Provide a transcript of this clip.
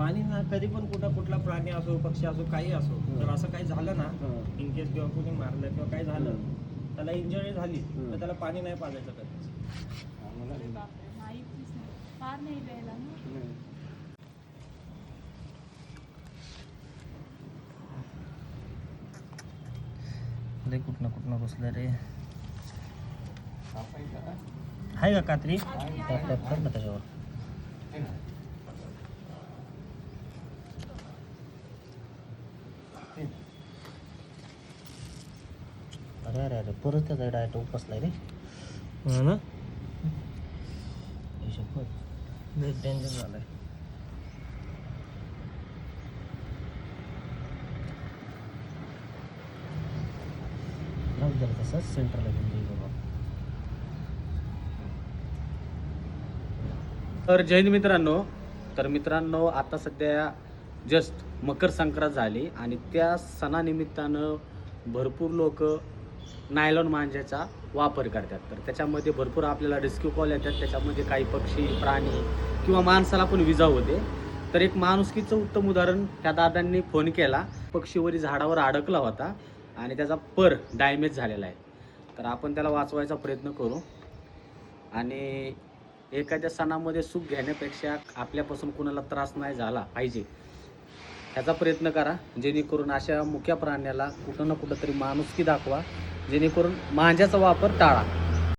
पाणी ना कधी पण कुठला प्राणी असो पक्षी असो काही असो जर असं काही झालं ना इन केस किंवा कोणी मारलं किंवा काही झालं त्याला इंजुरी झाली तर त्याला पाणी नाही पाजायचं कधीच. अरे बापरे, नाही प्लीज नाही, फार नाही प्यायला ना. लय कुठनं बसलं रे. आहे का कात्री कर ना त्याच्यावर. अरे अरे अरे परत त्याचा डायरेक्ट उपसलाय रे. हा ना डेंजर झालाय. तसंच सेंटरला घेऊन बाबा. तर जय हिंद मित्रांनो, आता सध्या जस्ट मकर संक्रांत झाली आणि त्या सणानिमित्तानं भरपूर लोक नायलॉन मांजाचा वापर करतात. तर त्याच्यामध्ये भरपूर आपल्याला रेस्क्यू कॉल येतात, त्याच्यामध्ये काही पक्षी प्राणी किंवा माणसाला पण विजा होते. तर एक माणुसकीचं उत्तम उदाहरण त्या दादांनी फोन केला. पक्षीवरी झाडावर अडकला होता आणि त्याचा पर डॅमेज झालेला आहे. तर आपण त्याला वाचवायचा प्रयत्न करू आणि एखाद्या सणामध्ये सुख घेण्यापेक्षा आपल्यापासून कुणाला त्रास नाही झाला पाहिजे ह्याचा प्रयत्न करा, जेणेकरून अशा मुक्या प्राण्याला कुठं ना कुठं तरी माणुसकी दाखवा, जेणेकरून मांजाचा वापर टाळा.